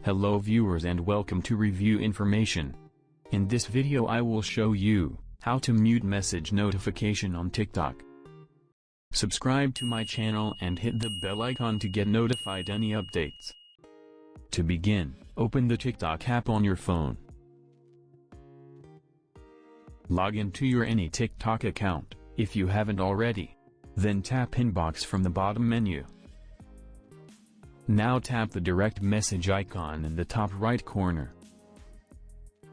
Hello viewers and welcome to Review Information. In this video I will show you how to mute message notification on TikTok. Subscribe to my channel and hit the bell icon to get notified any updates. To begin, open the TikTok app on your phone. Log into your any TikTok account, if you haven't already. Then tap Inbox from the bottom menu. Now tap the direct message icon in the top right corner.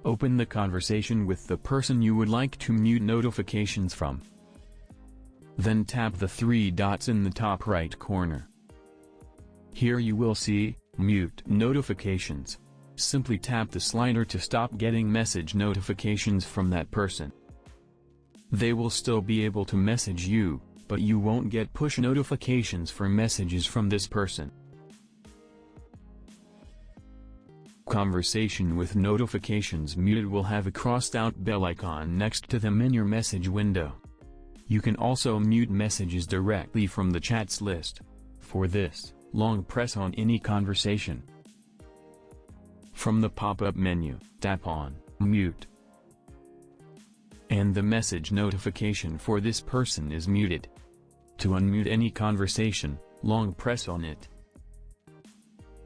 Open the conversation with the person you would like to mute notifications from. Then tap the three dots in the top right corner. Here you will see, Mute Notifications. Simply tap the slider to stop getting message notifications from that person. They will still be able to message you, but you won't get push notifications for messages from this person. Conversation with notifications muted will have a crossed out bell icon next to them in your message window. You can also mute messages directly from the chats list. For this, long press on any conversation. From the pop-up menu, tap on Mute. And the message notification for this person is muted. To unmute any conversation, long press on it.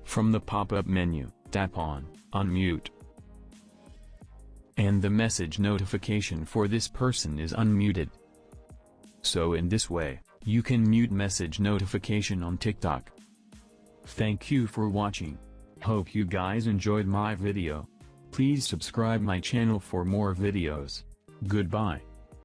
From the pop-up menu, tap on Unmute. And the message notification for this person is unmuted. So in this way, you can mute message notification on TikTok. Thank you for watching. Hope you guys enjoyed my video. Please subscribe my channel for more videos. Goodbye.